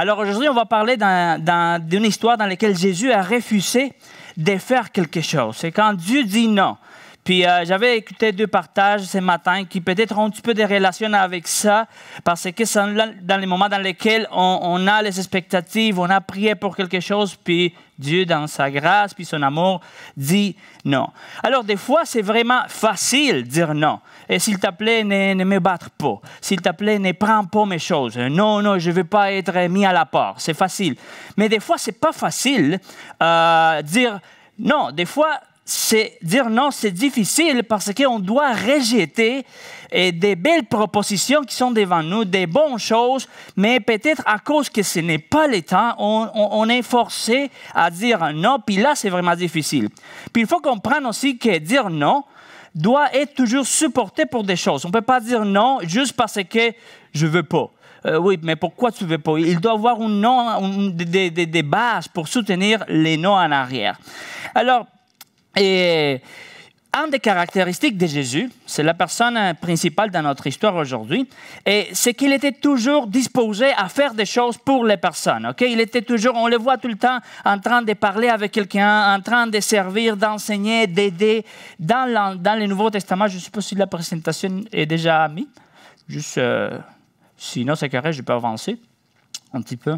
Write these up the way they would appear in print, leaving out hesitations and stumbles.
Alors aujourd'hui, on va parler d'une histoire dans laquelle Jésus a refusé de faire quelque chose. C'est quand Dieu dit non. Puis j'avais écouté 2 partages ce matin qui peut-être ont un petit peu de relation avec ça, parce que c'est dans les moments dans lesquels on a les expectatives, on a prié pour quelque chose, puis Dieu, dans sa grâce, puis son amour, dit non. Alors des fois, c'est vraiment facile de dire non. Et s'il te plaît, ne me batte pas. S'il te plaît, ne prends pas mes choses. Non, je ne veux pas être mis à la porte. C'est facile. Mais des fois, ce n'est pas facile dire non. Des fois, dire non, c'est difficile parce qu'on doit rejeter des belles propositions qui sont devant nous, des bonnes choses, mais peut-être à cause que ce n'est pas le temps, on est forcé à dire non, puis là, c'est vraiment difficile. Puis il faut comprendre aussi que dire non doit être toujours supporté pour des choses. On ne peut pas dire non juste parce que je ne veux pas. Oui, mais pourquoi tu ne veux pas? Il doit y avoir des bases pour soutenir les non en arrière. Alors, une des caractéristiques de Jésus, c'est la personne principale dans notre histoire aujourd'hui, et c'est qu'il était toujours disposé à faire des choses pour les personnes. Okay? Il était toujours, on le voit tout le temps, en train de parler avec quelqu'un, en train de servir, d'enseigner, d'aider. Dans le Nouveau Testament, je ne sais pas si la présentation est déjà mise. Juste, sinon c'est correct, je peux avancer un petit peu.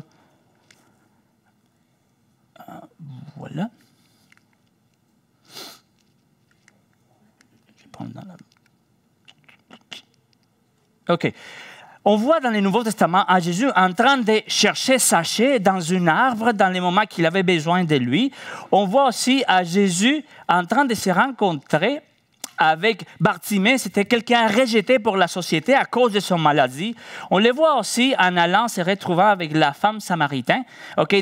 Voilà. OK. On voit dans le Nouveau Testament à Jésus en train de chercher Zachée dans un arbre dans les moments qu'il avait besoin de lui. On voit aussi à Jésus en train de se rencontrer avec Bartimée, c'était quelqu'un rejeté pour la société à cause de son maladie. On le voit aussi en allant se retrouver avec la femme samaritaine,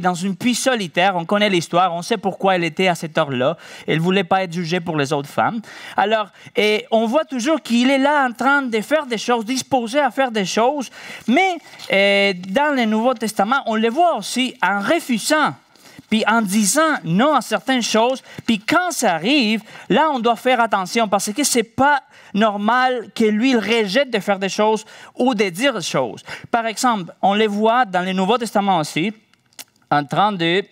dans une puits solitaire. On connaît l'histoire, on sait pourquoi elle était à cette heure-là. Elle ne voulait pas être jugée pour les autres femmes. Alors, et on voit toujours qu'il est là en train de faire des choses, disposé à faire des choses. Mais dans le Nouveau Testament, on le voit aussi en refusant, puis en disant non à certaines choses, puis quand ça arrive, là, on doit faire attention parce que ce n'est pas normal que lui, il rejette de faire des choses ou de dire des choses. Par exemple, on les voit dans le Nouveau Testament aussi, en train de...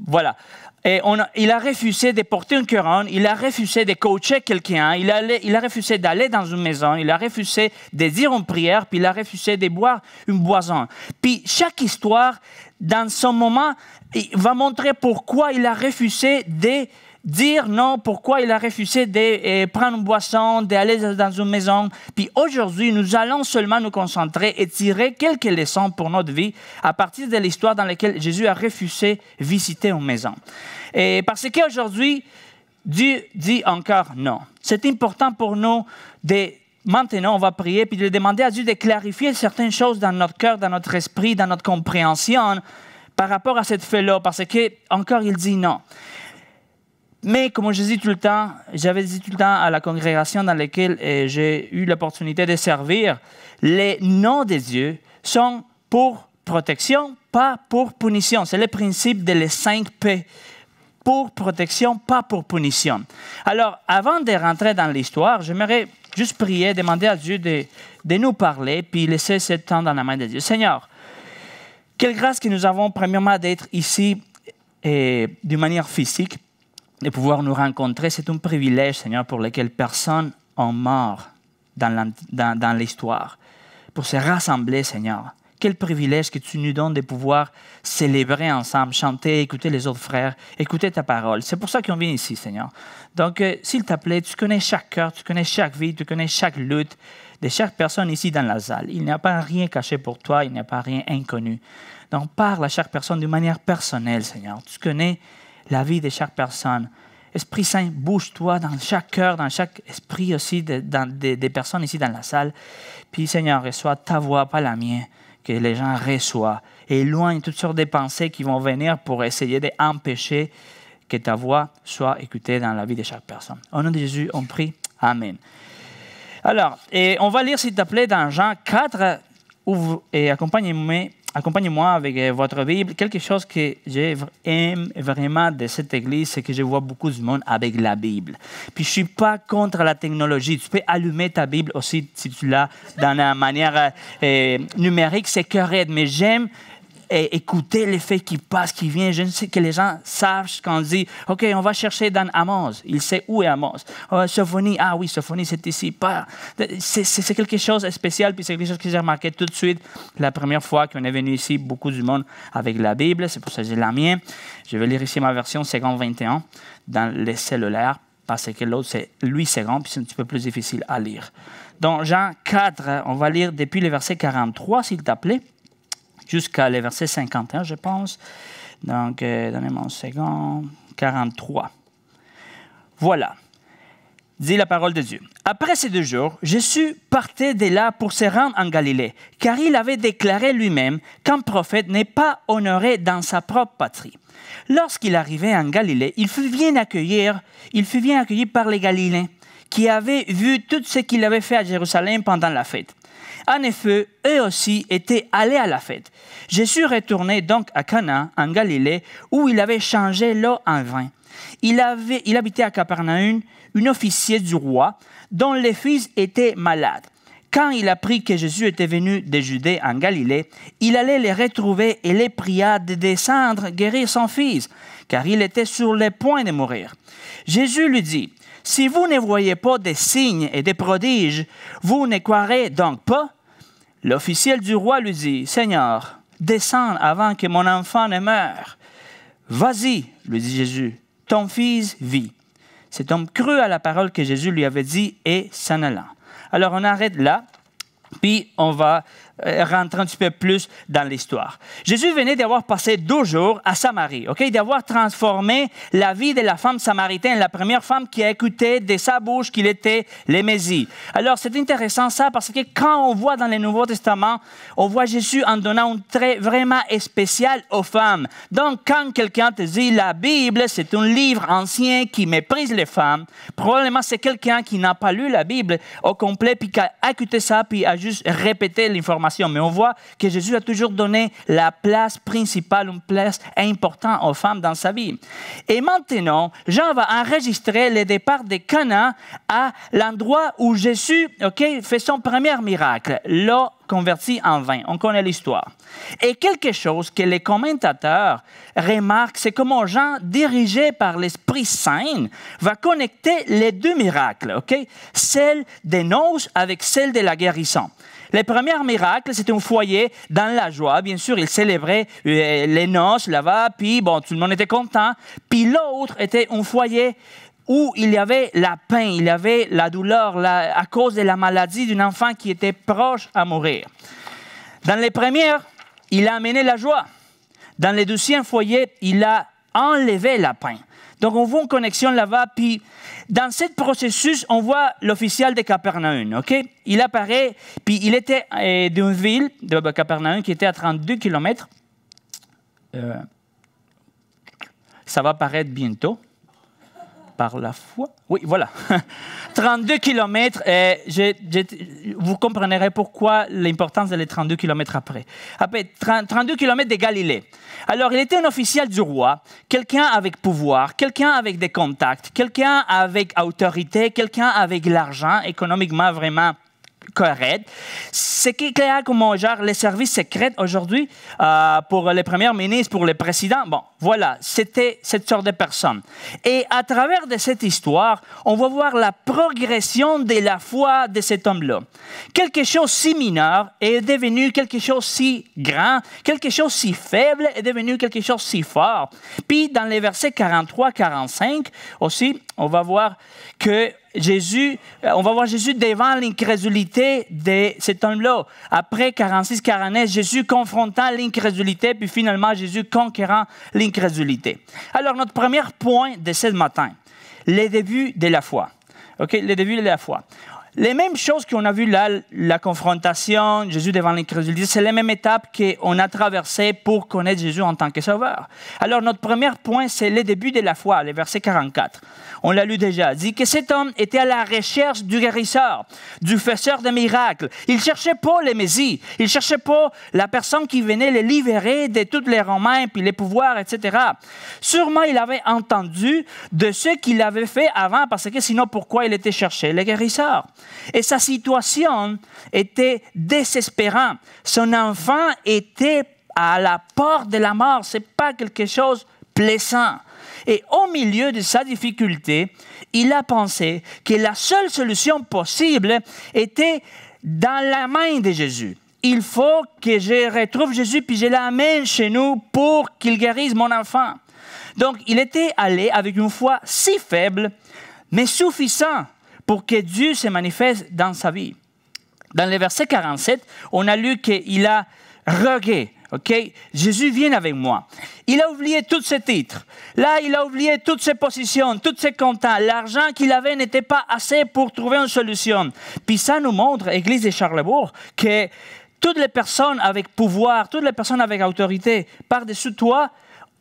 voilà. Et il a refusé de porter une couronne, il a refusé de coacher quelqu'un, il a refusé d'aller dans une maison, il a refusé de dire une prière, puis il a refusé de boire une boisson. Puis chaque histoire, dans son moment, il va montrer pourquoi il a refusé de dire non, pourquoi il a refusé de prendre une boisson, d'aller dans une maison. Puis aujourd'hui, nous allons seulement nous concentrer et tirer quelques leçons pour notre vie à partir de l'histoire dans laquelle Jésus a refusé de visiter une maison. Et parce qu'aujourd'hui, Dieu dit encore non. C'est important pour nous de... Maintenant, on va prier puis de demander à Dieu de clarifier certaines choses dans notre cœur, dans notre esprit, dans notre compréhension par rapport à cette fait-là, parce que encore il dit non. Mais comme je dis tout le temps, j'avais dit tout le temps à la congrégation dans laquelle j'ai eu l'opportunité de servir, les noms de Dieu sont pour protection, pas pour punition. C'est le principe de les 5 P. Pour protection, pas pour punition. Alors, avant de rentrer dans l'histoire, j'aimerais juste prier, demander à Dieu de nous parler, puis laisser ce temps dans la main de Dieu. Seigneur, quelle grâce que nous avons, premièrement, d'être ici d'une manière physique, de pouvoir nous rencontrer. C'est un privilège, Seigneur, pour lequel personne en mort dans l'histoire. Pour se rassembler, Seigneur. Quel privilège que tu nous donnes de pouvoir célébrer ensemble, chanter, écouter les autres frères, écouter ta parole. C'est pour ça qu'on vient ici, Seigneur. Donc, s'il te plaît, tu connais chaque cœur, tu connais chaque vie, tu connais chaque lutte de chaque personne ici dans la salle. Il n'y a pas rien caché pour toi, il n'y a pas rien inconnu. Donc, parle à chaque personne d'une manière personnelle, Seigneur. Tu connais la vie de chaque personne. Esprit Saint, bouge-toi dans chaque cœur, dans chaque esprit aussi des personnes ici dans la salle. Puis, Seigneur, reçois ta voix, pas la mienne, que les gens reçoivent. Et éloigne toutes sortes de pensées qui vont venir pour essayer d'empêcher que ta voix soit écoutée dans la vie de chaque personne. Au nom de Jésus, on prie. Amen. Alors, on va lire, s'il te plaît, dans Jean 4, et accompagnez-moi accompagnez-moi avec votre Bible. Quelque chose que j'aime vraiment de cette église, c'est que je vois beaucoup de monde avec la Bible. Puis je ne suis pas contre la technologie. Tu peux allumer ta Bible aussi si tu l'as dans une manière numérique, c'est correct. Mais j'aime écouter les faits qui passent, qui viennent. Je sais que les gens savent quand on dit « OK, on va chercher dans Amos ». Il sait où est Amos. Sophonie, ah oui, Sophonie, c'est ici. C'est quelque chose de spécial, puis c'est quelque chose que j'ai remarqué tout de suite. La première fois qu'on est venu ici, beaucoup du monde avec la Bible, c'est pour ça que j'ai la mienne. Je vais lire ici ma version 50-21 dans les cellulaires, parce que l'autre, c'est 8 secondes, puis c'est un petit peu plus difficile à lire. Dans Jean 4, on va lire depuis le verset 43, s'il te plaît, jusqu'à le verset 51, je pense. Donc, donnez-moi une seconde. 43. Voilà. Dit la parole de Dieu. Après ces 2 jours, Jésus partait de là pour se rendre en Galilée, car il avait déclaré lui-même qu'un prophète n'est pas honoré dans sa propre patrie. Lorsqu'il arrivait en Galilée, il fut bien accueilli par les Galiléens, qui avaient vu tout ce qu'il avait fait à Jérusalem pendant la fête. En effet, eux aussi étaient allés à la fête. Jésus retournait donc à Cana, en Galilée, où il avait changé l'eau en vin. Il habitait à Capernaum, un officier du roi, dont les fils étaient malades. Quand il apprit que Jésus était venu de Judée en Galilée, il allait les retrouver et les pria de descendre guérir son fils, car il était sur le point de mourir. Jésus lui dit, « Si vous ne voyez pas des signes et des prodiges, vous ne croirez donc pas? » L'officiel du roi lui dit, « Seigneur, descends avant que mon enfant ne meure. »« Vas-y, lui dit Jésus, ton fils vit. » Cet homme crut à la parole que Jésus lui avait dit et s'en alla. Alors on arrête là, puis on va rentrer un petit peu plus dans l'histoire. Jésus venait d'avoir passé 2 jours à Samarie, d'avoir transformé la vie de la femme samaritaine, la première femme qui a écouté de sa bouche qu'il était le Messie. Alors c'est intéressant ça parce que quand on voit dans le Nouveau Testament, on voit Jésus en donnant un trait vraiment spécial aux femmes. Donc quand quelqu'un te dit la Bible, c'est un livre ancien qui méprise les femmes, probablement c'est quelqu'un qui n'a pas lu la Bible au complet puis qui a écouté ça puis a juste répété l'information. Mais on voit que Jésus a toujours donné la place principale, une place importante aux femmes dans sa vie. Et maintenant, Jean va enregistrer le départ de Cana à l'endroit où Jésus fait son premier miracle, l'eau convertie en vin. On connaît l'histoire. Et quelque chose que les commentateurs remarquent, c'est comment Jean, dirigé par l'Esprit Saint, va connecter les 2 miracles, celle des noces avec celle de la guérison. Le premier miracle, c'était un foyer dans la joie. Bien sûr, il célébrait les noces là-bas, puis tout le monde était content. Puis l'autre était un foyer où il y avait la peine, il y avait la douleur à cause de la maladie d'un enfant qui était proche à mourir. Dans les premières, il a amené la joie. Dans le deuxième foyer, il a enlevé la peine. Donc, on voit une connexion là-bas. Puis, dans ce processus, on voit l'officiel de Capernaum. Il apparaît, puis il était d'une ville de Capernaum qui était à 32 km. Ça va apparaître bientôt. Par la foi. Oui, voilà. 32 km, vous comprendrez pourquoi l'importance des 32 km après. Après, 32 km de Galilée. Alors, il était un officiel du roi, quelqu'un avec pouvoir, quelqu'un avec des contacts, quelqu'un avec autorité, quelqu'un avec l'argent, économiquement vraiment correct. C'est clair comment les services secrets aujourd'hui pour les premiers ministres, pour les présidents. Bon, voilà, c'était cette sorte de personne. Et à travers de cette histoire, on va voir la progression de la foi de cet homme-là. Quelque chose si mineur est devenu quelque chose si grand, quelque chose si faible est devenu quelque chose si fort. Puis dans les versets 43-45 aussi, on va voir Jésus devant l'incrédulité de cet homme-là. Après 46-49, Jésus confrontant l'incrédulité, puis finalement Jésus conquérant l'incrédulité. Alors, notre premier point de ce matin, le début de la foi. Le début de la foi. les mêmes choses qu'on a vues là, la confrontation, Jésus devant l'incrédulité, c'est les mêmes étapes qu'on a traversées pour connaître Jésus en tant que sauveur. Alors, notre premier point, c'est le début de la foi, le verset 44. On l'a lu déjà. Il dit que cet homme était à la recherche du guérisseur, du faiseur de miracles. Il ne cherchait pas le Messie. Il ne cherchait pas la personne qui venait le libérer de tous les Romains, puis les pouvoirs, etc. Sûrement, il avait entendu de ce qu'il avait fait avant, parce que sinon, pourquoi il était cherché le guérisseur? Et sa situation était désespérante. Son enfant était à la porte de la mort. Ce n'est pas quelque chose de plaisant. Et au milieu de sa difficulté, il a pensé que la seule solution possible était dans la main de Jésus. Il faut que je retrouve Jésus puis je l'amène chez nous pour qu'il guérisse mon enfant. Donc, il était allé avec une foi si faible, mais suffisante pour que Dieu se manifeste dans sa vie. Dans le verset 47, on a lu qu'il a rogué. OK? Jésus, viens avec moi. Il a oublié tous ses titres. Là, il a oublié toutes ses positions, tous ses comptants. L'argent qu'il avait n'était pas assez pour trouver une solution. Puis ça nous montre, Église de Charlesbourg, que toutes les personnes avec pouvoir, toutes les personnes avec autorité par-dessus toi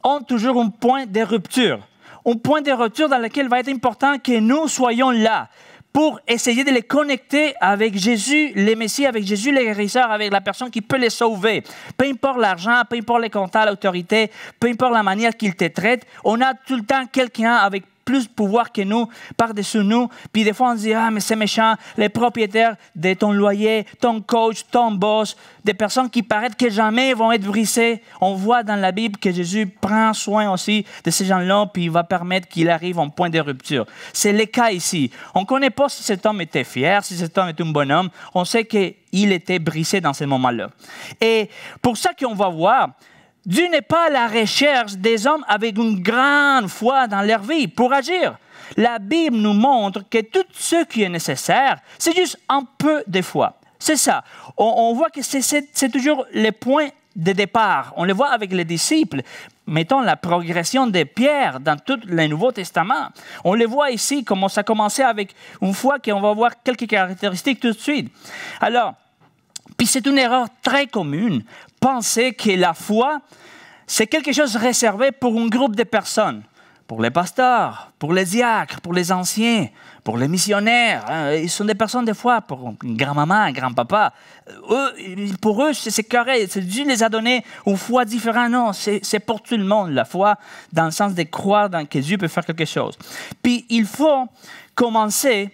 ont toujours un point de rupture. Un point de rupture dans lequel va être important que nous soyons là pour essayer de les connecter avec Jésus, le Messie, avec Jésus, le guérisseur, avec la personne qui peut les sauver. Peu importe l'argent, peu importe les comptes, l'autorité, peu importe la manière qu'il te traite, on a tout le temps quelqu'un avec plus de pouvoir que nous, par-dessus nous. Puis des fois, on se dit, ah, mais c'est méchant, les propriétaires de ton loyer, ton coach, ton boss, des personnes qui paraissent que jamais vont être brisées. On voit dans la Bible que Jésus prend soin aussi de ces gens-là, puis il va permettre qu'il arrive à un point de rupture. C'est le cas ici. On ne connaît pas si cet homme était fier, si cet homme était un bon homme. On sait qu'il était brisé dans ce moment-là. Et pour ça qu'on va voir, Dieu n'est pas à la recherche des hommes avec une grande foi dans leur vie pour agir. La Bible nous montre que tout ce qui est nécessaire, c'est juste un peu de foi. C'est ça. On voit que c'est toujours le point de départ. On le voit avec les disciples. Mettons la progression de Pierre dans tout le Nouveau Testament. On le voit ici, comment ça a commencé avec une foi qu'on va voir quelques caractéristiques tout de suite. Alors, puis c'est une erreur très commune, penser que la foi, c'est quelque chose réservé pour un groupe de personnes, pour les pasteurs, pour les diacres, pour les anciens, pour les missionnaires. Ils sont des personnes des fois, pour une grand-maman, un grand-papa. Pour eux, c'est correct. Dieu les a donné une foi différente. Non, c'est pour tout le monde, la foi, dans le sens de croire que Dieu peut faire quelque chose. Puis il faut commencer,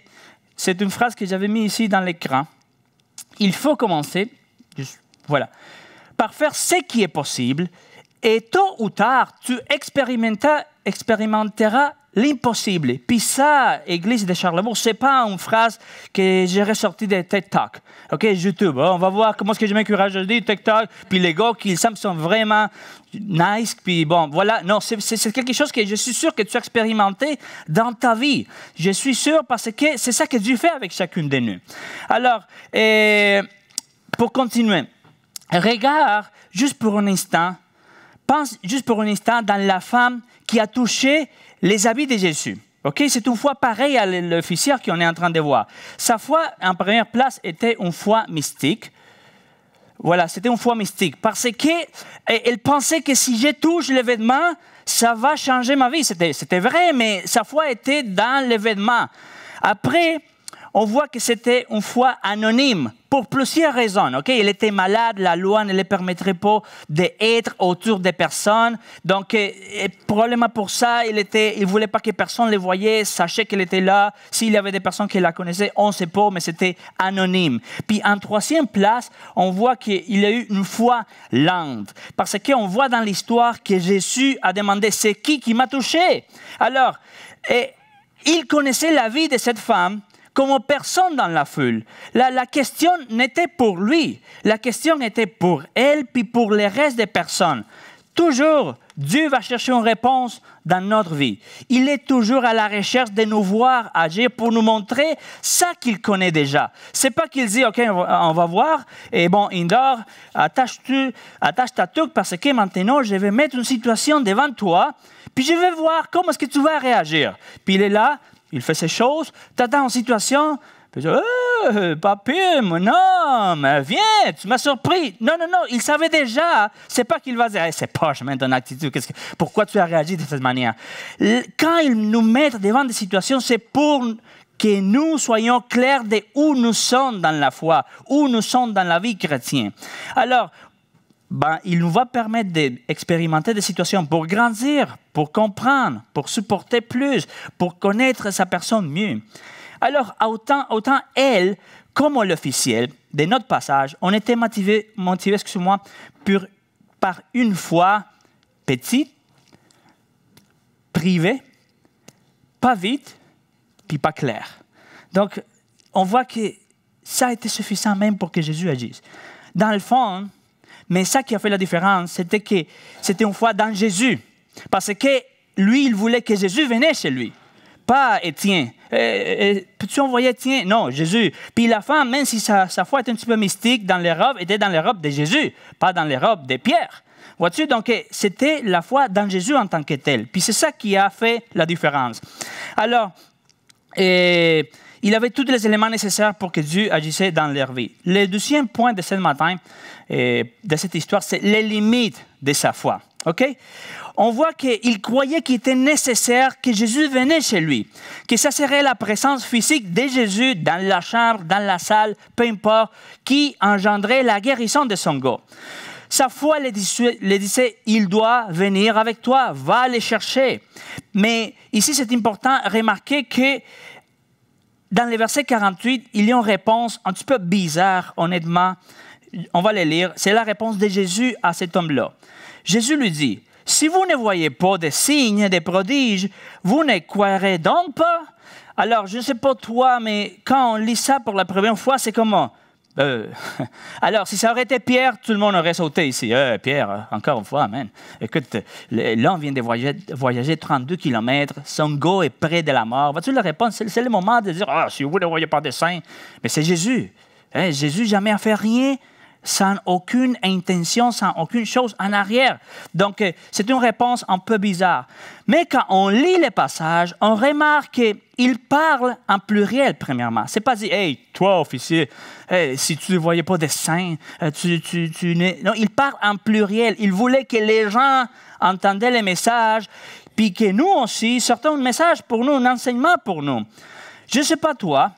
c'est une phrase que j'avais mise ici dans l'écran, il faut commencer, par faire ce qui est possible et tôt ou tard, tu expérimenteras l'impossible. Puis ça, Église de Charlesbourg, ce n'est pas une phrase que j'ai ressortie de TED Talk. OK, YouTube, on va voir comment est-ce que je m'encourage je dis TED Talk, puis les gars qui sont vraiment nice, puis bon, voilà. Non, c'est quelque chose que je suis sûr que tu as expérimenté dans ta vie. Je suis sûr parce que c'est ça que Dieu fait avec chacune de nous. Alors, pour continuer, regarde juste pour un instant, pense juste pour un instant dans la femme qui a touché les habits de Jésus. Okay? C'est une foi pareille à l'officier qu'on est en train de voir. Sa foi, en première place, était une foi mystique. Voilà, c'était une foi mystique. Parce qu'elle pensait que si je touche les vêtements, ça va changer ma vie. C'était vrai, mais sa foi était dans les vêtements. Après, on voit que c'était une foi anonyme pour plusieurs raisons. Okay? Elle était malade, la loi ne lui permettrait pas d'être autour des personnes. Donc, probablement pour ça, il ne voulait pas que personne le voyait, sachait qu'elle était là. S'il y avait des personnes qui la connaissaient, on ne sait pas, mais c'était anonyme. Puis, en troisième place, on voit qu'il y a eu une foi lente. Parce qu'on voit dans l'histoire que Jésus a demandé, c'est qui m'a touché? Alors, il connaissait la vie de cette femme comme personne dans la foule. La question n'était pour lui. La question était pour elle, puis pour le reste des personnes. Toujours, Dieu va chercher une réponse dans notre vie. Il est toujours à la recherche de nous voir agir pour nous montrer ça qu'il connaît déjà. C'est pas qu'il dit, OK, on va voir, et bon, Indor, attache ta toque parce que maintenant, je vais mettre une situation devant toi, puis je vais voir comment est-ce que tu vas réagir. Puis il est là, il fait ces choses, tu attends en situation, puis tu dis, pas pire, mon homme, viens, tu m'as surpris. Non, non, non, il savait déjà. C'est pas qu'il va dire, hey, c'est poche, man, ton attitude. Pourquoi tu as réagi de cette manière? Quand il nous met devant des situations, c'est pour que nous soyons clairs de où nous sommes dans la foi, où nous sommes dans la vie chrétienne. Alors, il nous va permettre d'expérimenter des situations pour grandir, pour comprendre, pour supporter plus, pour connaître sa personne mieux. Alors, autant elle, comme l'officiel de notre passage, on était motivés par une foi petite, privée, pas vite, puis pas claire. Donc, on voit que ça a été suffisant même pour que Jésus agisse. Dans le fond, mais ça qui a fait la différence, c'était que c'était une foi dans Jésus. Parce que lui, il voulait que Jésus vienne chez lui. Pas Étienne. Peux-tu envoyer Étienne? Non, Jésus. Puis la femme, même si sa foi était un petit peu mystique dans les robes, était dans les robes de Jésus, pas dans les robes de Pierre. Vois-tu? Donc, c'était la foi dans Jésus en tant que tel. Puis c'est ça qui a fait la différence. Alors, il avait tous les éléments nécessaires pour que Dieu agisse dans leur vie. Le deuxième point de ce matin, de cette histoire, c'est les limites de sa foi. OK? On voit qu'il croyait qu'il était nécessaire que Jésus venait chez lui, que ça serait la présence physique de Jésus dans la chambre, dans la salle, peu importe, qui engendrait la guérison de son gars. Sa foi le disait, il doit venir avec toi, va le chercher. Mais ici, c'est important de remarquer que dans le verset 48, il y a une réponse un petit peu bizarre, honnêtement. On va le lire. C'est la réponse de Jésus à cet homme-là. Jésus lui dit, « Si vous ne voyez pas de signes, de prodiges, vous ne croirez donc pas? » Alors, je ne sais pas toi, mais quand on lit ça pour la première fois, c'est comment? Alors, si ça aurait été Pierre, tout le monde aurait sauté ici. Pierre, encore une fois, amen. Écoute, l'homme vient de voyager 32 km, son gars est près de la mort. Vois-tu la réponse? C'est le moment de dire, si vous ne voyez pas de saints. Mais c'est Jésus. Jésus jamais a fait rien sans aucune intention, sans aucune chose en arrière. Donc, c'est une réponse un peu bizarre. Mais quand on lit les passages, on remarque qu'il parle en pluriel, premièrement. C'est pas dit, « Hey, toi, officier, si tu ne voyais pas des saints, Non, il parle en pluriel. Il voulait que les gens entendaient les messages, puis que nous aussi sortons un message pour nous, un enseignement pour nous. Je ne sais pas toi,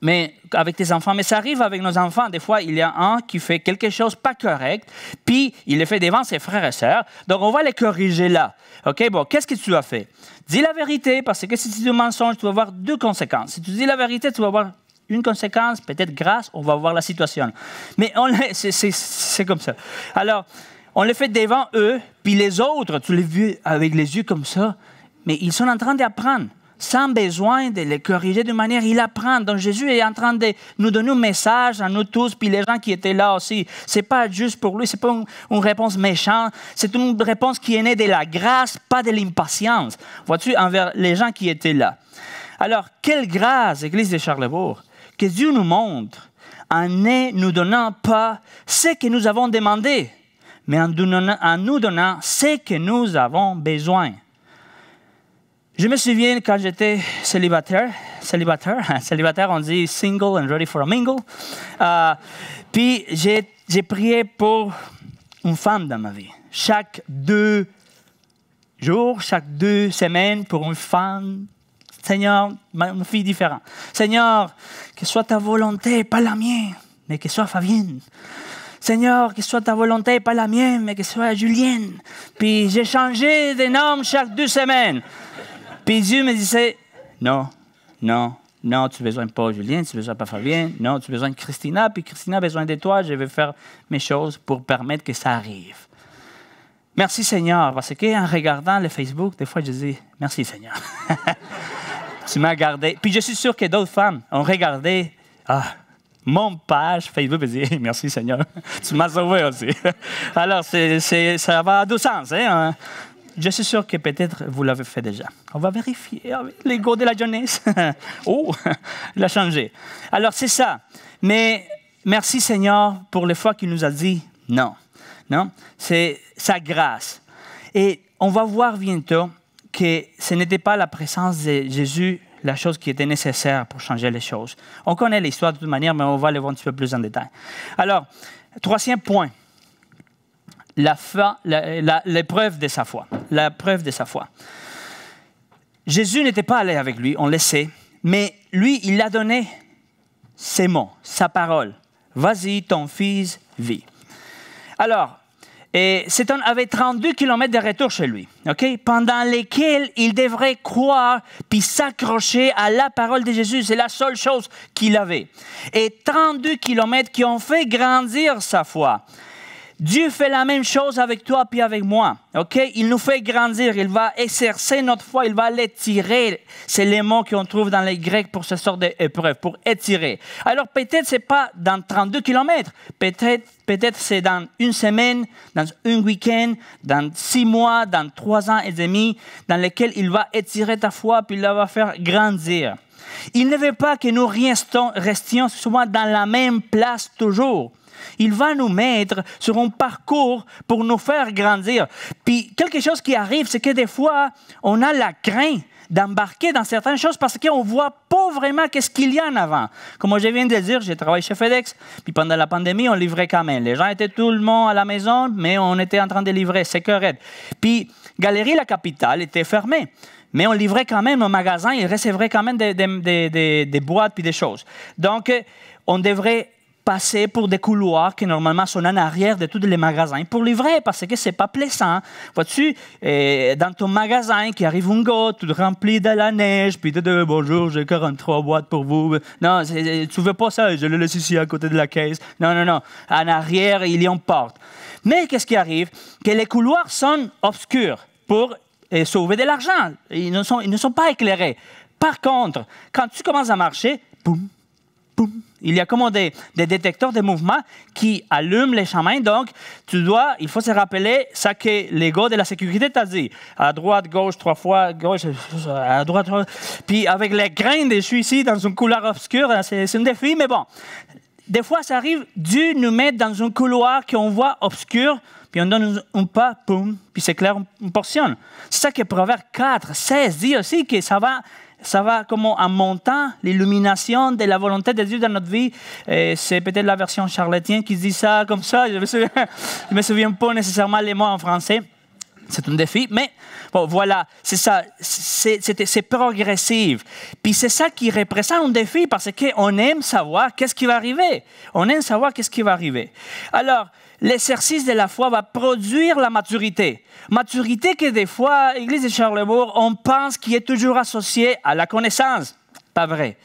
mais avec tes enfants, mais ça arrive avec nos enfants. Des fois, il y a un qui fait quelque chose pas correct, puis il le fait devant ses frères et sœurs. Donc, on va les corriger là. OK, bon, qu'est-ce que tu as fait? Dis la vérité, parce que si tu dis un mensonge, tu vas avoir deux conséquences. Si tu dis la vérité, tu vas avoir une conséquence, peut-être grâce, on va voir la situation. Mais c'est comme ça. Alors, on le fait devant eux, puis les autres, tu les vois avec les yeux comme ça, mais ils sont en train d'apprendre. Sans besoin de les corriger d'une manière, il apprend. Donc Jésus est en train de nous donner un message à nous tous, puis les gens qui étaient là aussi. C'est pas juste pour lui, c'est pas une réponse méchante, c'est une réponse qui est née de la grâce, pas de l'impatience. Vois-tu, envers les gens qui étaient là. Alors, quelle grâce, Église de Charlesbourg, que Dieu nous montre en ne nous donnant pas ce que nous avons demandé, mais en nous donnant ce que nous avons besoin. Je me souviens quand j'étais célibataire, on dit single and ready for a mingle. Puis j'ai prié pour une femme dans ma vie. Chaque 2 jours, chaque 2 semaines, pour une femme. Seigneur, une fille différente. Seigneur, que soit ta volonté, pas la mienne, mais que soit Fabienne. Seigneur, que soit ta volonté, pas la mienne, mais que soit Julienne. Puis j'ai changé de nom chaque 2 semaines. Puis Dieu me disait, non, tu n'as besoin pas de Julien, tu n'as besoin pas de Fabien, non, tu as besoin de Christina, puis Christina a besoin de toi, je vais faire mes choses pour permettre que ça arrive. Merci Seigneur, parce qu'en regardant le Facebook, des fois je dis, merci Seigneur. Tu m'as gardé. Puis je suis sûr que d'autres femmes ont regardé, mon page Facebook et dit, merci Seigneur, tu m'as sauvé aussi. Alors, ça va à deux sens, hein? Je suis sûr que peut-être vous l'avez fait déjà. On va vérifier avec l'ego de la jeunesse. Oh, il a changé. Alors, c'est ça. Mais merci Seigneur pour les fois qu'il nous a dit non. Non, c'est sa grâce. Et on va voir bientôt que ce n'était pas la présence de Jésus la chose qui était nécessaire pour changer les choses. On connaît l'histoire de toute manière, mais on va aller voir un petit peu plus en détail. Alors, troisième point, l'épreuve de sa foi. La preuve de sa foi. Jésus n'était pas allé avec lui, on le sait, mais lui, il a donné ses mots, sa parole. Vas-y, ton fils vit. Alors, cet homme avait 32 kilomètres de retour chez lui, pendant lesquels il devrait croire puis s'accrocher à la parole de Jésus. C'est la seule chose qu'il avait. Et 32 kilomètres qui ont fait grandir sa foi. Dieu fait la même chose avec toi puis avec moi. Il nous fait grandir, il va exercer notre foi, il va l'étirer. C'est les mots qu'on trouve dans les Grecs pour ce sort d'épreuve, pour étirer. Alors peut-être ce n'est pas dans 32 kilomètres, peut-être c'est dans une semaine, dans un week-end, dans 6 mois, dans 3 ans et demi, dans lesquels il va étirer ta foi puis il la va faire grandir. Il ne veut pas que nous restions souvent dans la même place toujours. Il va nous mettre sur un parcours pour nous faire grandir. Puis, quelque chose qui arrive, c'est que des fois, on a la crainte d'embarquer dans certaines choses parce qu'on ne voit pas vraiment qu'est-ce qu'il y a en avant. Comme je viens de le dire, j'ai travaillé chez FedEx, puis pendant la pandémie, on livrait quand même. Les gens étaient tout le monde à la maison, mais on était en train de livrer, c'est correct. Puis, Galerie La Capitale était fermée. Mais on livrait quand même au magasin, il recevrait quand même des boîtes puis des choses. Donc, on devrait passer pour des couloirs qui normalement sont en arrière de tous les magasins pour livrer parce que c'est pas plaisant. Vois-tu, dans ton magasin qui arrive un gars tout rempli de la neige, puis tu dis bonjour, j'ai 43 boîtes pour vous. Non, tu veux pas ça, je le laisse ici à côté de la caisse. Non. En arrière, il y a une porte. Mais qu'est-ce qui arrive? Que les couloirs sont obscurs pour sauver de l'argent. Ils ne sont pas éclairés. Par contre, quand tu commences à marcher, boum, boum, il y a comme des détecteurs de mouvement qui allument les chemins. Donc, il faut se rappeler ça que les gars de la sécurité t'ont dit. À droite, gauche, 3 fois, gauche, à droite, 3 fois. Puis avec les graines, je suis ici dans un couloir obscur. C'est un défi, mais bon. Des fois, ça arrive, Dieu nous met dans un couloir qu'on voit obscur, puis on donne un pas, boum, puis c'est clair, on portionne. C'est ça que Proverbe 4, 16 dit aussi, que ça va comme en montant l'illumination de la volonté de Dieu dans notre vie. C'est peut-être la version charlétienne qui dit ça comme ça. Je ne me souviens pas nécessairement les mots en français. C'est un défi, mais bon, voilà, c'est ça, c'est progressif. Puis c'est ça qui représente un défi parce qu'on aime savoir qu'est-ce qui va arriver. On aime savoir qu'est-ce qui va arriver. Alors, l'exercice de la foi va produire la maturité. Maturité que des fois, l'Église de Charlebourg, on pense qu'il est toujours associée à la connaissance. Pas vrai.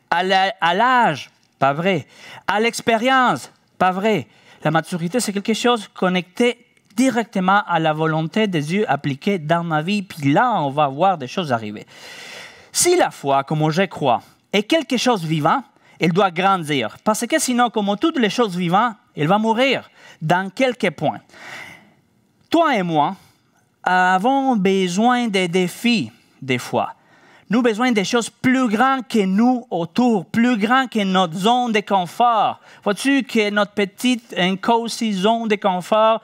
À l'âge. Pas vrai. À l'expérience. Pas vrai. La maturité, c'est quelque chose connecté directement à la volonté de Dieu appliquée dans ma vie. Puis là, on va voir des choses arriver. Si la foi, comme je crois, est quelque chose de vivant, elle doit grandir. Parce que sinon, comme toutes les choses vivantes, elle va mourir dans quelques points. Toi et moi avons besoin des défis, des fois. Nous avons besoin des choses plus grandes que nous autour, plus grandes que notre zone de confort. Vois-tu que notre petite, cozy zone de confort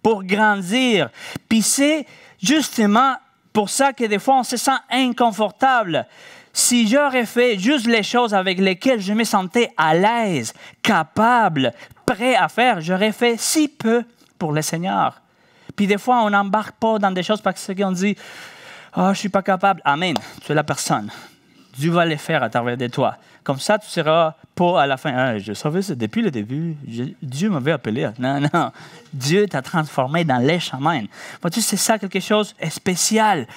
pour grandir. Puis c'est justement pour ça que des fois, on se sent inconfortable. Si j'aurais fait juste les choses avec lesquelles je me sentais à l'aise, capable, prêt à faire, j'aurais fait si peu pour le Seigneur. Puis des fois, on n'embarque pas dans des choses parce qu'on dit « Ah, je ne suis pas capable. » Amen. Tu es la personne. Dieu va les faire à travers de toi. Comme ça, tu ne seras pas à la fin. Ah, je savais ça depuis le début. Dieu m'avait appelé. Non. Dieu t'a transformé dans les chemins. Vois-tu, c'est ça quelque chose de spécial.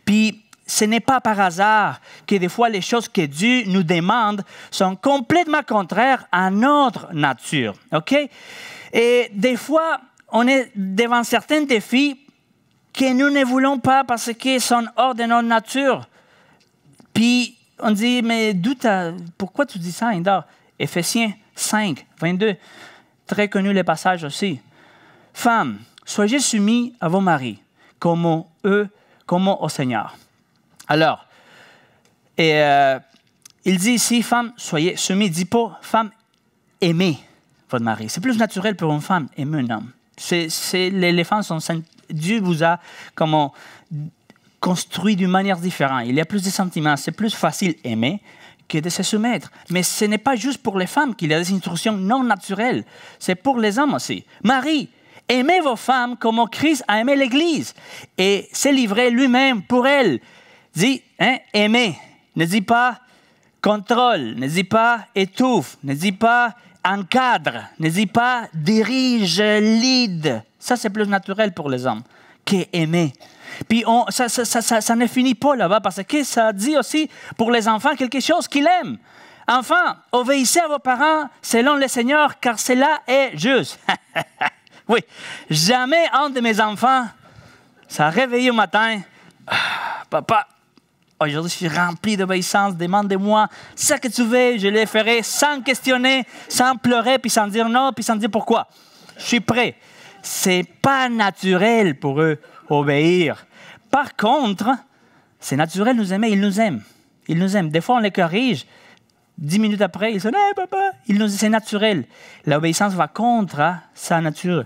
Puis, ce n'est pas par hasard que des fois, les choses que Dieu nous demande sont complètement contraires à notre nature. OK? Et des fois, on est devant certains défis que nous ne voulons pas parce qu'ils sont hors de notre nature. Puis, on dit, mais pourquoi tu dis ça, Indar? Éphésiens 5, 22, très connu le passage aussi. Femmes, soyez soumis à vos maris, comme au Seigneur. Alors, il dit ici, femmes, soyez soumis. Il ne dit pas, femmes, aimez votre mari. C'est plus naturel pour une femme, aimer un homme. Les femmes sont saintes. Dieu vous a construit d'une manière différente. Il y a plus de sentiments. C'est plus facile d'aimer que de se soumettre. Mais ce n'est pas juste pour les femmes qu'il y a des instructions non naturelles. C'est pour les hommes aussi. Marie, aimez vos femmes comme Christ a aimé l'Église et s'est livré lui-même pour elle. Dis, aimez. Ne dis pas contrôle. Ne dis pas étouffe. Ne dis pas encadre. Ne dis pas dirige, lead. Ça, c'est plus naturel pour les hommes qu'aimer. Puis ça ne finit pas là-bas parce que ça dit aussi pour les enfants quelque chose qu'ils aiment. Enfants, obéissez à vos parents selon le Seigneur car cela est juste. Oui, jamais un de mes enfants s'est réveillé au matin. Papa, aujourd'hui je suis rempli d'obéissance, demande-moi ce que tu veux, je le ferai sans questionner, sans pleurer, puis sans dire non, puis sans dire pourquoi. Je suis prêt. C'est pas naturel pour eux obéir. Par contre, c'est naturel de nous aimer, ils nous aiment. Ils nous aiment. Des fois, on les corrige. 10 minutes après, ils disent « Hey, papa !» C'est naturel. L'obéissance va contre sa nature.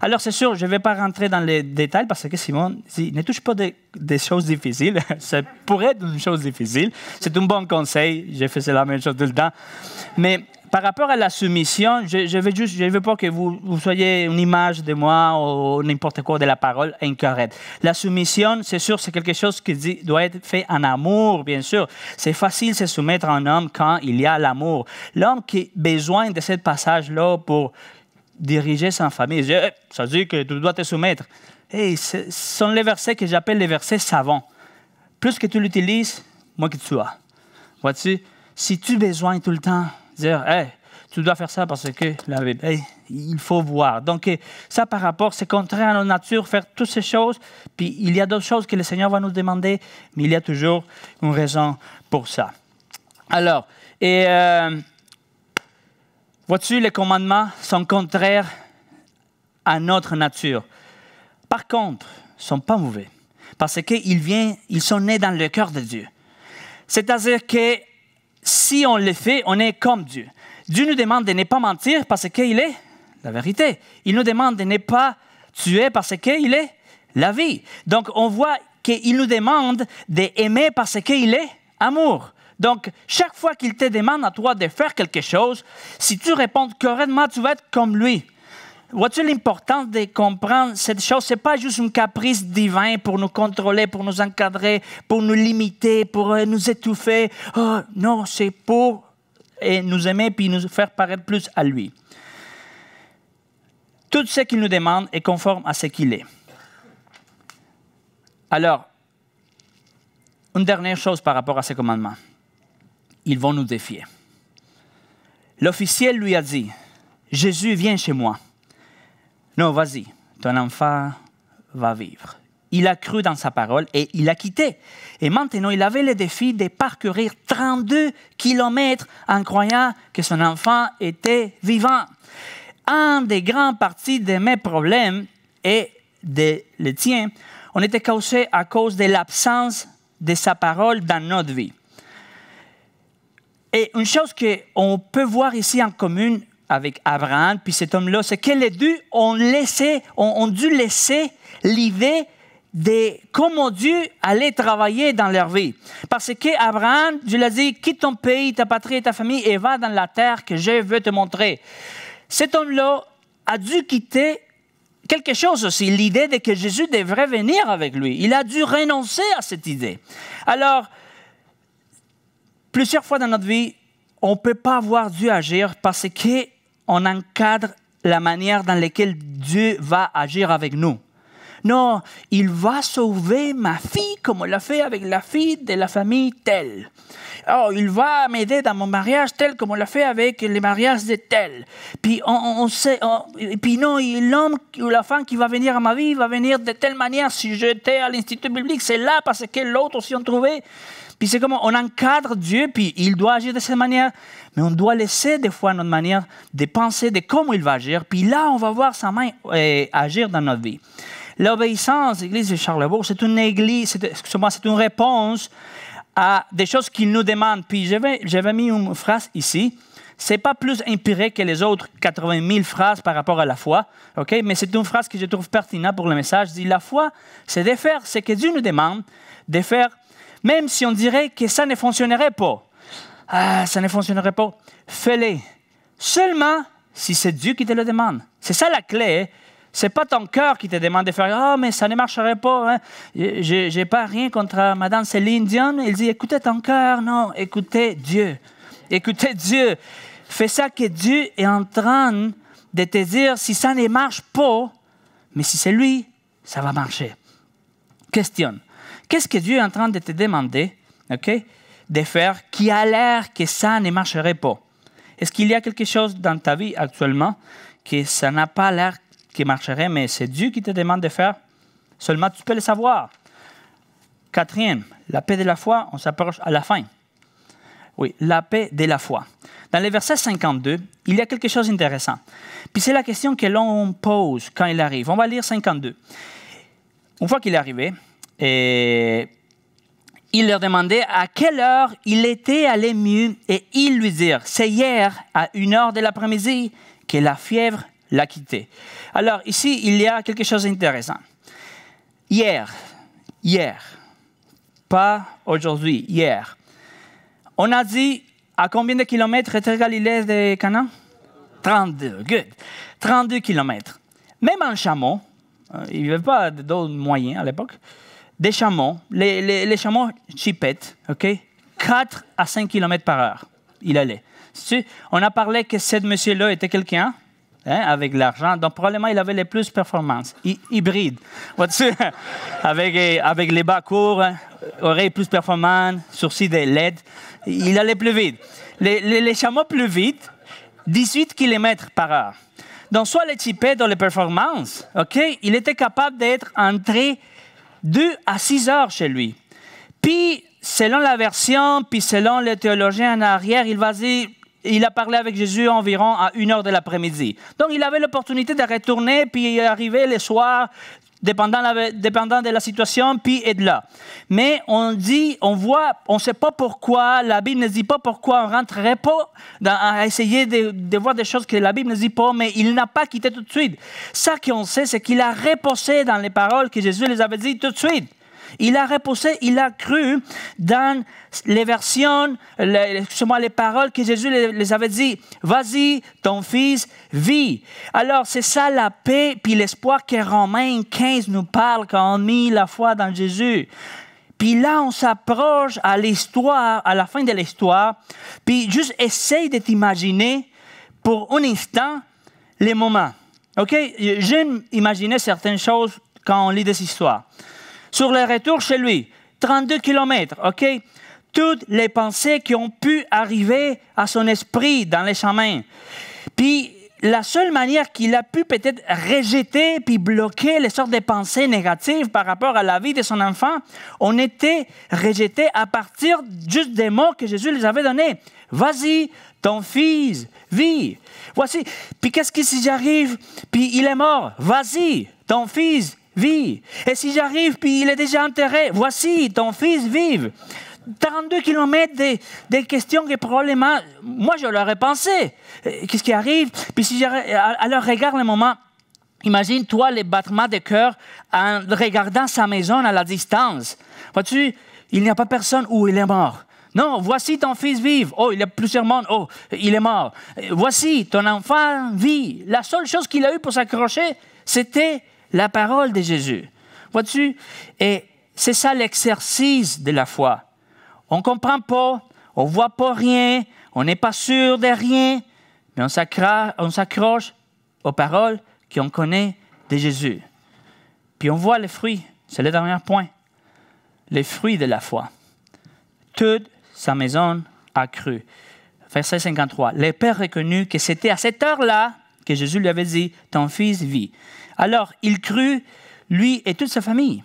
Alors, c'est sûr, je ne vais pas rentrer dans les détails parce que Simon ne touche pas des choses difficiles. Ça pourrait être une chose difficile. C'est un bon conseil. J'ai fait la même chose tout le temps. Mais par rapport à la soumission, je veux pas que vous soyez une image de moi ou n'importe quoi de la parole incorrecte. La soumission, c'est sûr, c'est quelque chose qui doit être fait en amour, bien sûr. C'est facile de se soumettre à un homme quand il y a l'amour. L'homme qui a besoin de ce passage-là pour diriger sa famille, ça dit que tu dois te soumettre. Hey, ce sont les versets que j'appelle les versets savants. Plus que tu l'utilises, moins que tu as. Vois-tu, si tu as besoin tout le temps, dire, hey, tu dois faire ça parce que il faut voir. Donc, ça par rapport, c'est contraire à notre nature, faire toutes ces choses. Puis, il y a d'autres choses que le Seigneur va nous demander, mais il y a toujours une raison pour ça. Alors, vois-tu, les commandements sont contraires à notre nature. Par contre, ils ne sont pas mauvais parce qu'ils sont nés dans le cœur de Dieu. C'est-à-dire que si on le fait, on est comme Dieu. Dieu nous demande de ne pas mentir parce qu'il est la vérité. Il nous demande de ne pas tuer parce qu'il est la vie. Donc, on voit qu'il nous demande d'aimer parce qu'il est amour. Donc, chaque fois qu'il te demande à toi de faire quelque chose, si tu réponds correctement, tu vas être comme lui. Vois-tu l'importance de comprendre cette chose? Ce n'est pas juste un caprice divin pour nous contrôler, pour nous encadrer, pour nous limiter, pour nous étouffer. Oh, non, c'est pour nous aimer puis nous faire paraître plus à lui. Tout ce qu'il nous demande est conforme à ce qu'il est. Alors, une dernière chose par rapport à ces commandements. Ils vont nous défier. L'officiel lui a dit, « Jésus, viens chez moi. » Non, vas-y, ton enfant va vivre. Il a cru dans sa parole et il a quitté. Et maintenant, il avait le défi de parcourir 32 kilomètres en croyant que son enfant était vivant. Un des grands parties de mes problèmes et de le tien ont été causés à cause de l'absence de sa parole dans notre vie. Et une chose qu'on peut voir ici en commune avec Abraham, puis cet homme-là, c'est que les deux ont dû laisser l'idée de comment Dieu allait travailler dans leur vie. Parce qu'Abraham, Dieu l'a dit, quitte ton pays, ta patrie et ta famille et va dans la terre que je veux te montrer. Cet homme-là a dû quitter quelque chose aussi, l'idée de que Jésus devrait venir avec lui. Il a dû renoncer à cette idée. Alors, plusieurs fois dans notre vie, on ne peut pas voir Dieu agir parce qu'on encadre la manière dans laquelle Dieu va agir avec nous. Non, il va sauver ma fille comme on l'a fait avec la fille de la famille telle. Oh, il va m'aider dans mon mariage tel comme on l'a fait avec les mariages de tel. Puis on sait, puis non, l'homme ou la femme qui va venir à ma vie va venir de telle manière. Si j'étais à l'Institut biblique, c'est là parce que l'autre aussi on trouvait. Puis c'est comme on encadre Dieu, puis il doit agir de cette manière. Mais on doit laisser des fois notre manière de penser de comment il va agir. Puis là, on va voir sa main agir dans notre vie. L'obéissance, l'Église de Charlebourg, c'est une réponse à des choses qu'il nous demande. Puis j'avais mis une phrase ici. Ce n'est pas plus inspiré que les autres 80 000 phrases par rapport à la foi, okay? Mais c'est une phrase que je trouve pertinente pour le message. Il dit, la foi, c'est de faire ce que Dieu nous demande, de faire, même si on dirait que ça ne fonctionnerait pas. Ah, ça ne fonctionnerait pas. Fais-le. Seulement si c'est Dieu qui te le demande. C'est ça la clé. Hein? Ce n'est pas ton cœur qui te demande de faire « Ah, mais ça ne marcherait pas. Hein? Je n'ai pas rien contre Mme Céline Dion. » Il dit « Écoutez ton cœur. » Non, écoutez Dieu. Écoutez Dieu. Fais ça que Dieu est en train de te dire si ça ne marche pas, mais si c'est lui, ça va marcher. Questionne. Qu'est-ce que Dieu est en train de te demander, okay, de faire qui a l'air que ça ne marcherait pas? Est-ce qu'il y a quelque chose dans ta vie actuellement que ça n'a pas l'air qui marcherait, mais c'est Dieu qui te demande de faire? Seulement, tu peux le savoir. Quatrième, la paix de la foi, on s'approche à la fin. Oui, la paix de la foi. Dans le verset 52, il y a quelque chose d'intéressant. Puis c'est la question que l'on pose quand il arrive. On va lire 52. Une fois qu'il est arrivé, il leur demandait à quelle heure il était allé mieux et ils lui dirent, c'est hier à 1h de l'après-midi que la fièvre l'a quitté. Alors ici, il y a quelque chose d'intéressant. Hier, pas aujourd'hui, hier. On a dit à combien de kilomètres était Galilée de Cana? 32, good. 32 kilomètres. Même en chameau, il n'y avait pas d'autres moyens à l'époque, des chameaux, les chameaux chipettes, OK? 4 à 5 km par heure, il allait. On a parlé que ce monsieur-là était quelqu'un avec l'argent, donc probablement il avait les plus performances, hybride. avec les bas courts, oreilles plus performantes, sourcils de LED, il allait plus vite. Les chameaux plus vite, 18 km par heure. Donc soit les chipettes dans les performances, OK? Il était capable d'être entré 2 à 6 heures chez lui. Puis, selon la version, puis selon les théologiens en arrière, il a parlé avec Jésus environ à 1h de l'après-midi. Donc, il avait l'opportunité de retourner, puis arriver le soir, dépendant de la situation, puis être là. Mais on ne sait pas pourquoi, la Bible ne dit pas pourquoi on ne rentrerait pas à essayer de voir des choses que la Bible ne dit pas, mais il n'a pas quitté tout de suite. Ça qu'on sait, c'est qu'il a reposé dans les paroles que Jésus les avait dites tout de suite. Il a reposé, il a cru dans les versions, les paroles que Jésus les avait dit. Vas-y, ton fils vit. Alors, c'est ça la paix, puis l'espoir que Romains 15 nous parle quand on met la foi dans Jésus. Puis là, on s'approche à l'histoire, à la fin de l'histoire, puis juste essaye de t'imaginer pour un instant les moments. OK? J'aime imaginer certaines choses quand on lit des histoires. Sur le retour chez lui, 32 kilomètres, OK? Toutes les pensées qui ont pu arriver à son esprit dans les chemins. Puis, la seule manière qu'il a pu peut-être rejeter puis bloquer les sortes de pensées négatives par rapport à la vie de son enfant, on était rejeté à partir juste des mots que Jésus les avait donnés. Vas-y, ton fils vit. Voici. Puis qu'est-ce que si j'arrive, puis il est mort? Vas-y, ton fils vit. Et si j'arrive, puis il est déjà enterré, voici, ton fils vive. 32 kilomètres des questions que probablement, moi, je l'aurais pensé. Qu'est-ce qui arrive? Puis si alors, regarde le moment. Imagine-toi les battements de cœur en regardant sa maison à la distance. Vois-tu, il n'y a pas personne où il est mort. Non, voici ton fils vive. Oh, il y a plusieurs mondes. Oh, il est mort. Voici, ton enfant vit. La seule chose qu'il a eue pour s'accrocher, c'était la parole de Jésus. Vois-tu? Et c'est ça l'exercice de la foi. On ne comprend pas, on ne voit pas rien, on n'est pas sûr de rien, mais on s'accroche aux paroles qu'on connaît de Jésus. Puis on voit les fruits, c'est le dernier point. Les fruits de la foi. Toute sa maison a cru. Verset 53. Le Père reconnut que c'était à cette heure-là que Jésus lui avait dit, ton fils vit. Alors, il crut, lui et toute sa famille.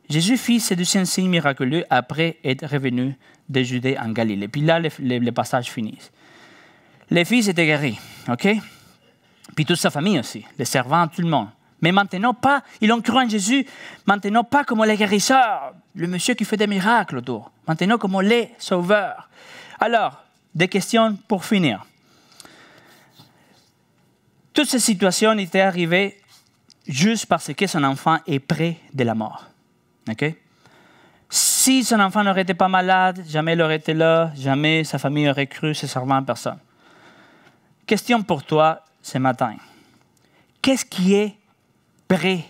Jésus fit ces deux signes miraculeux après être revenu de Judée en Galilée. Puis là, le passage finit. Les fils étaient guéris, OK? Puis toute sa famille aussi, les servants, tout le monde. Mais maintenant pas, ils ont cru en Jésus, maintenant pas comme les guérisseurs, le monsieur qui fait des miracles autour, maintenant comme les sauveurs. Alors, des questions pour finir. Toute cette situation était arrivée juste parce que son enfant est près de la mort. Okay? Si son enfant n'aurait été pas malade, jamais il aurait été là, jamais sa famille aurait cru ses servants en personne. Question pour toi ce matin. Qu'est-ce qui est près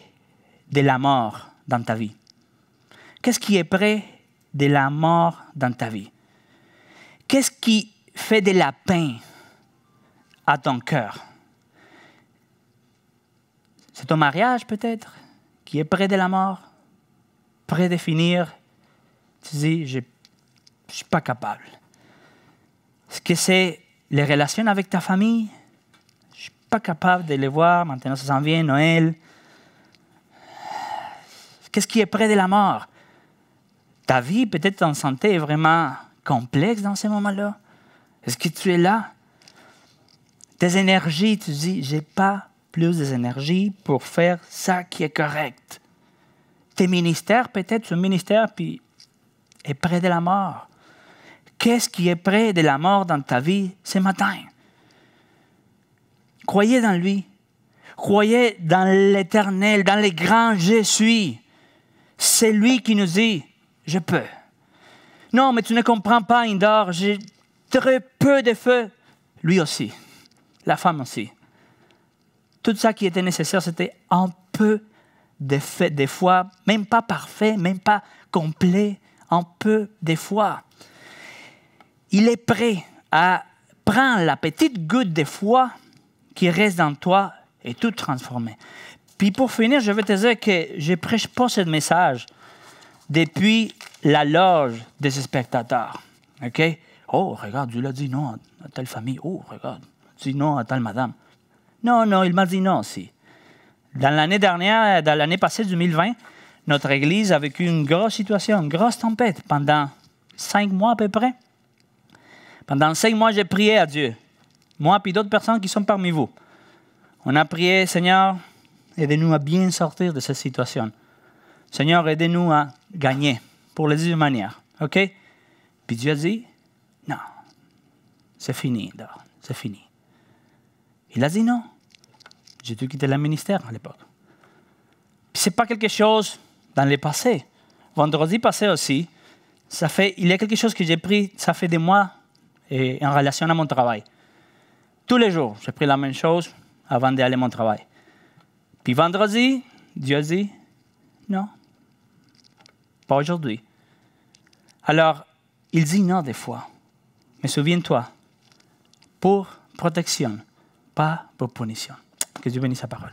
de la mort dans ta vie? Qu'est-ce qui est près de la mort dans ta vie? Qu'est-ce qui fait de la peine à ton cœur? C'est ton mariage peut-être qui est près de la mort, près de finir. Tu dis, je ne suis pas capable. Est-ce que c'est les relations avec ta famille? Je ne suis pas capable de les voir. Maintenant, ça s'en vient, Noël. Qu'est-ce qui est près de la mort? Ta vie, peut-être ton santé est vraiment complexe dans ces moments-là. Est-ce que tu es là? Tes énergies, tu dis, je n'ai pas plus d'énergie pour faire ça qui est correct. Tes ministères, peut-être ce ministère puis est près de la mort. Qu'est-ce qui est près de la mort dans ta vie ce matin? Croyez dans lui. Croyez dans l'Éternel, dans le grand je suis. C'est lui qui nous dit, je peux. Non, mais tu ne comprends pas, Indor, j'ai très peu de feu. Lui aussi, la femme aussi. Tout ça qui était nécessaire, c'était un peu de fait, des fois, même pas parfait, même pas complet, un peu des fois. Il est prêt à prendre la petite goutte de foi qui reste dans toi et tout transformer. Puis pour finir, je vais te dire que je ne prêche pas ce message depuis la loge des spectateurs. OK? Oh, regarde, Dieu l'a dit non à telle famille. Oh, regarde, dit non à telle madame. Non, il m'a dit non aussi. Dans l'année dernière, dans l'année passée, 2020, notre Église a vécu une grosse situation, une grosse tempête pendant 5 mois à peu près. Pendant 5 mois, j'ai prié à Dieu. Moi et d'autres personnes qui sont parmi vous. On a prié, Seigneur, aidez-nous à bien sortir de cette situation. Seigneur, aidez-nous à gagner pour les deux manières. OK? Puis Dieu a dit, non, c'est fini, c'est fini. Il a dit non. J'ai dû quitter le ministère à l'époque. Puis ce n'est pas quelque chose dans le passé. Vendredi passé aussi, il y a quelque chose que j'ai pris, ça fait des mois, et en relation à mon travail. Tous les jours, j'ai pris la même chose avant d'aller à mon travail. Puis vendredi, Dieu a dit, non, pas aujourd'hui. Alors, il dit non des fois. Mais souviens-toi, pour protection, pas pour punition. Que Dieu bénisse sa parole.